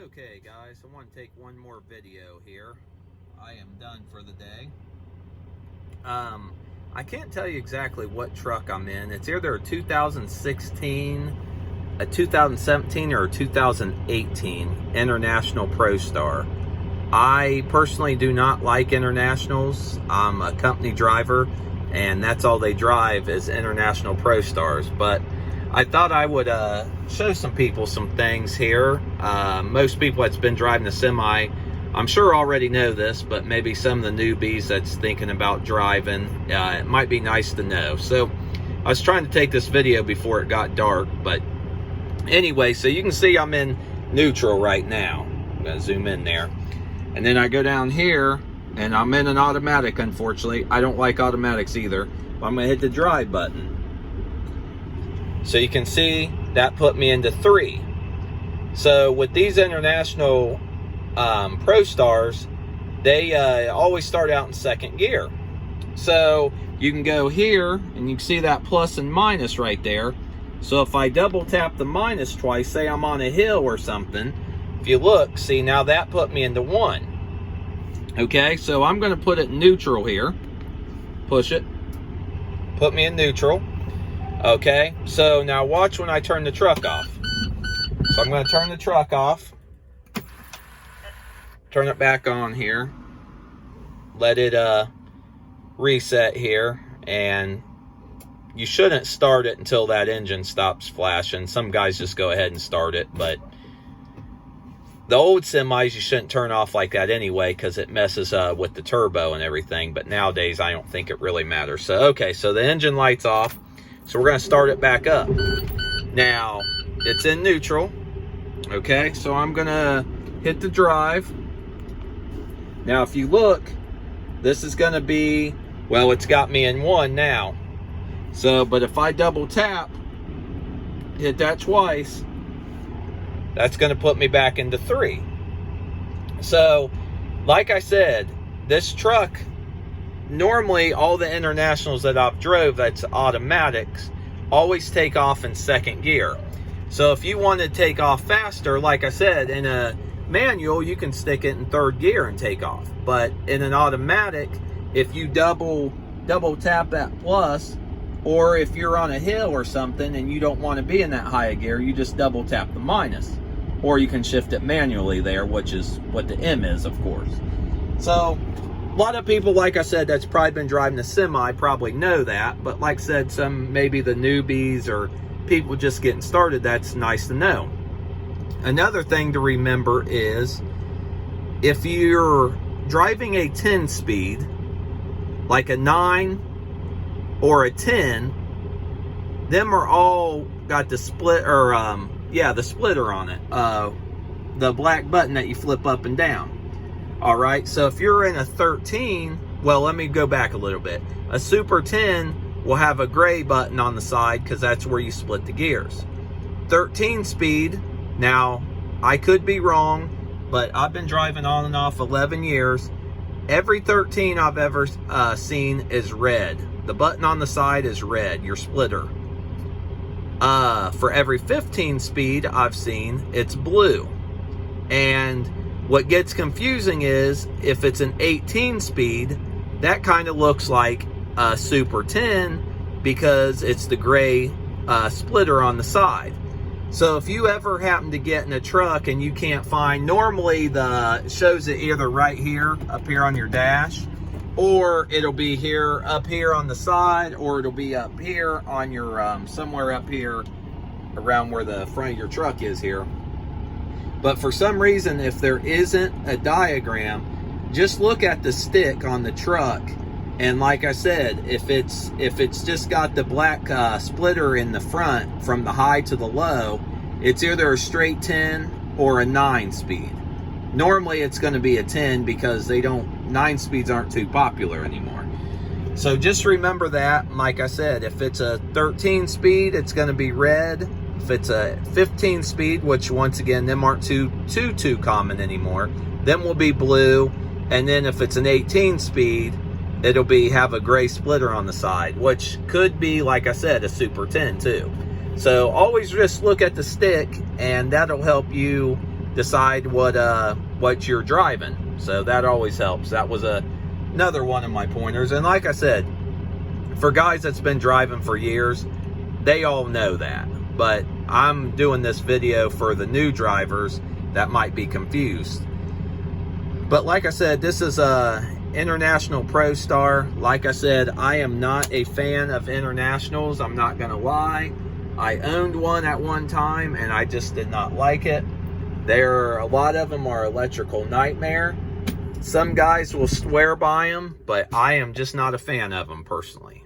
Okay guys, I want to take one more video here. I am done for the day. I can't tell you exactly what truck I'm in. It's either a 2016, a 2017, or a 2018 International ProStar. I personally do not like Internationals. I'm a company driver, and that's all they drive is International ProStars. But I thought I would show some people some things here. Most people that's been driving a semi, I'm sure already know this, but maybe some of the newbies that's thinking about driving, it might be nice to know. So I was trying to take this video before it got dark, but anyway, so you can see I'm in neutral right now. I'm gonna zoom in there. And then I go down here and I'm in an automatic, unfortunately. I don't like automatics either, but I'm gonna hit the drive button. So you can see that put me into 3. So with these International ProStars, they always start out in second gear. So you can go here and you can see that plus and minus right there. So if I double tap the minus twice, say I'm on a hill or something, if you look, see now that put me into 1. Okay, so I'm going to put it in neutral here. Push it. Put me in neutral. Okay, so now watch when I turn the truck off. So I'm going to turn the truck off. Turn it back on here. Let it reset here. And you shouldn't start it until that engine stops flashing. Some guys just go ahead and start it, but the old semis you shouldn't turn off like that anyway because it messes with the turbo and everything. But nowadays I don't think it really matters. So okay, so the engine light's off. So we're going to start it back up. Now it's in neutral. Okay, so I'm going to hit the drive. Now if you look, this is going to be, well, it's got me in 1 now. So, but if I double tap, hit that twice, that's going to put me back into 3. So, like I said, this truck, normally all the Internationals that I've drove that's automatics always take off in second gear. So if you want to take off faster, like I said, in a manual you can stick it in 3rd gear and take off. But in an automatic, if you double tap that plus, or if you're on a hill or something and you don't want to be in that high gear, you just double tap the minus. Or you can shift it manually there, which is what the M is, of course. So a lot of people, like I said, that's probably been driving a semi probably know that. But like I said, some maybe the newbies or people just getting started, that's nice to know. Another thing to remember is if you're driving a 10 speed, like a 9 or a 10, them are all got the split, or the splitter on it, the black button that you flip up and down. All right, so if you're in a 13, well, let me go back a little bit. A Super 10 will have a gray button on the side because that's where you split the gears. 13 speed, now I could be wrong, but I've been driving on and off 11 years. Every 13 I've ever seen is red. The button on the side is red, your splitter. For every 15 speed I've seen, it's blue. And what gets confusing is if it's an 18 speed, that kind of looks like a Super 10 because it's the gray splitter on the side. So if you ever happen to get in a truck and you can't find, normally the shows it either right here, up here on your dash, or it'll be here, up here on the side, or it'll be up here on your, somewhere up here around where the front of your truck is here. But for some reason, if there isn't a diagram, just look at the stick on the truck. And like I said, if it's just got the black splitter in the front from the high to the low, it's either a straight 10 or a 9 speed. Normally it's going to be a 10 because 9 speeds aren't too popular anymore. So just remember that. Like I said, if it's a 13 speed, it's going to be red. If it's a 15 speed, which once again, them aren't too common anymore, them will be blue. And then if it's an 18 speed, it'll have a gray splitter on the side, which could be, like I said, a Super 10 too. So always just look at the stick, and that'll help you decide what you're driving. So that always helps. That was another one of my pointers. And like I said, for guys that's been driving for years, they all know that. But I'm doing this video for the new drivers that might be confused. But like I said, this is a International Pro Star. Like I said, I am not a fan of Internationals. I'm not gonna lie. I owned one at one time and I just did not like it. A lot of them are electrical nightmare. Some guys will swear by them, but I am just not a fan of them personally.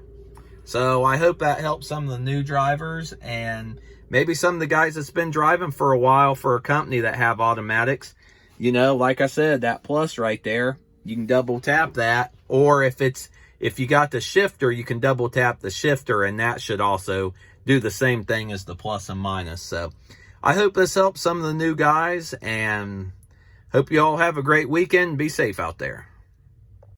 So I hope that helps some of the new drivers, and maybe some of the guys that's been driving for a while for a company that have automatics. You know, like I said, that plus right there, you can double tap that. Or if you got the shifter, you can double tap the shifter, and that should also do the same thing as the plus and minus. So I hope this helps some of the new guys, and hope you all have a great weekend. Be safe out there.